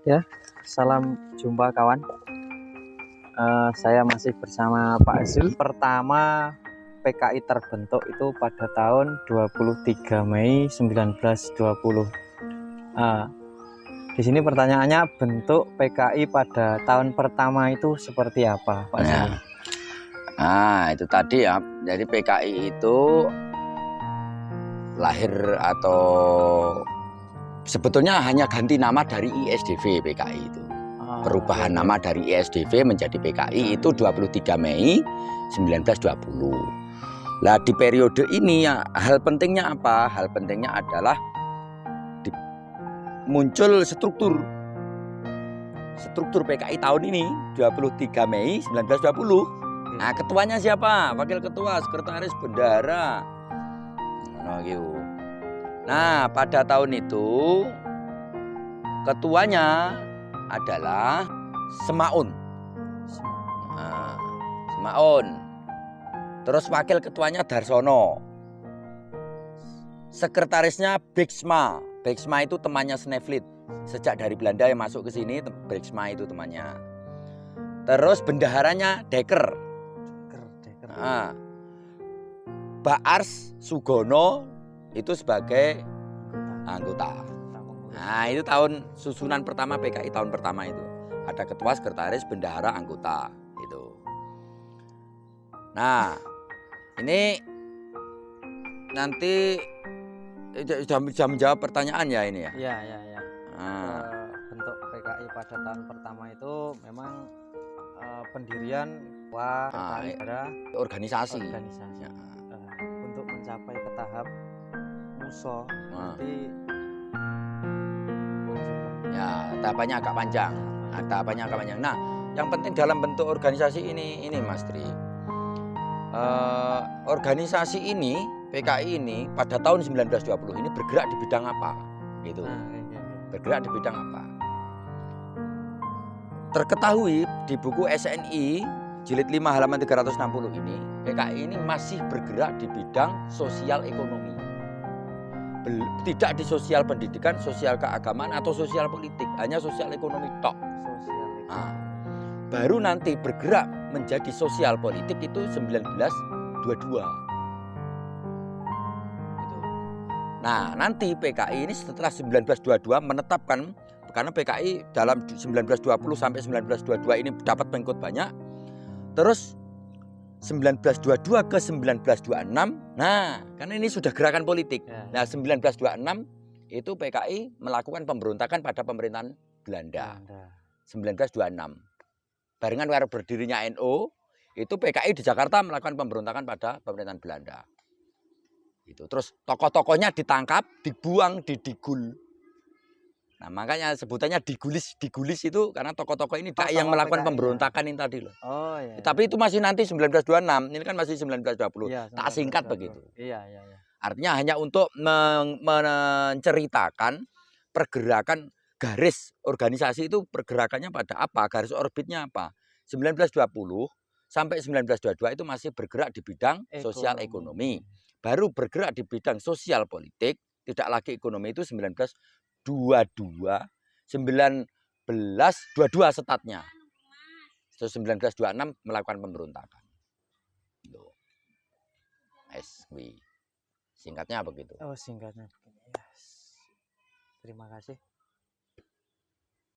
Ya, salam jumpa kawan. Saya masih bersama Pak Azul. Pertama PKI terbentuk itu pada tahun 23 Mei 1920. Di sini pertanyaannya, bentuk PKI pada tahun pertama itu seperti apa, Pak Azul? Itu tadi ya. Jadi PKI itu lahir atau sebetulnya hanya ganti nama dari ISDV PKI itu. Perubahan nama dari ISDV menjadi PKI itu 23 Mei 1920. Nah, di periode ini ya, hal pentingnya apa? Hal pentingnya adalah muncul struktur PKI tahun ini 23 Mei 1920. Nah, ketuanya siapa? Wakil ketua, sekretaris, bendahara. Nah, pada tahun itu ketuanya adalah Semaun. Semaun. Terus wakil ketuanya Darsono. Sekretarisnya Bixma. Bixma itu temannya Sneflit. Sejak dari Belanda yang masuk ke sini, Bixma itu temannya. Terus bendaharanya Dekker. Baars Sugono itu sebagai anggota. Nah, itu tahun susunan pertama PKI tahun pertama itu. Ada ketua, sekretaris, bendahara, anggota gitu. Nah, ini nanti sudah menjawab pertanyaan ya ini ya. Iya. Bentuk PKI pada tahun pertama itu memang pendirian ada organisasi. Ya. Untuk mencapai ke tahap muso nanti ya tahapannya agak panjang. Nah, yang penting dalam bentuk organisasi ini Mas Tri, organisasi ini PKI ini pada tahun 1920 ini bergerak di bidang apa gitu. Bergerak di bidang apa? Terketahui di buku SNI jilid 5 halaman 360 ini, PKI ini masih bergerak di bidang sosial ekonomi. Tidak di sosial pendidikan, sosial keagamaan atau sosial politik, hanya sosial ekonomi tok. Baru nanti bergerak menjadi sosial politik itu 1922. Nah, nanti PKI ini setelah 1922 menetapkan, karena PKI dalam 1920 sampai 1922 ini dapat pengikut banyak. Terus 1922 ke 1926, nah kan ini sudah gerakan politik. Nah, 1926 itu PKI melakukan pemberontakan pada pemerintahan Belanda. 1926. Barengan karo berdirinya NU, itu PKI di Jakarta melakukan pemberontakan pada pemerintahan Belanda. Itu terus tokoh-tokohnya ditangkap, dibuang di Digul. Nah, makanya sebutannya digulis itu karena tokoh-tokoh ini yang melakukan pemberontakan ini tadi loh. Tapi itu masih nanti 1926, ini kan masih 1920. Tak singkat begitu. Artinya hanya untuk menceritakan pergerakan garis organisasi itu, pergerakannya pada apa, garis orbitnya apa. 1920 sampai 1922 itu masih bergerak di bidang sosial ekonomi. Baru bergerak di bidang sosial politik, tidak lagi ekonomi itu 1922 statnya. Terus 1926 melakukan pemberontakan. SW. Singkatnya begitu. Oh, singkatnya begini. Yes. Terima kasih.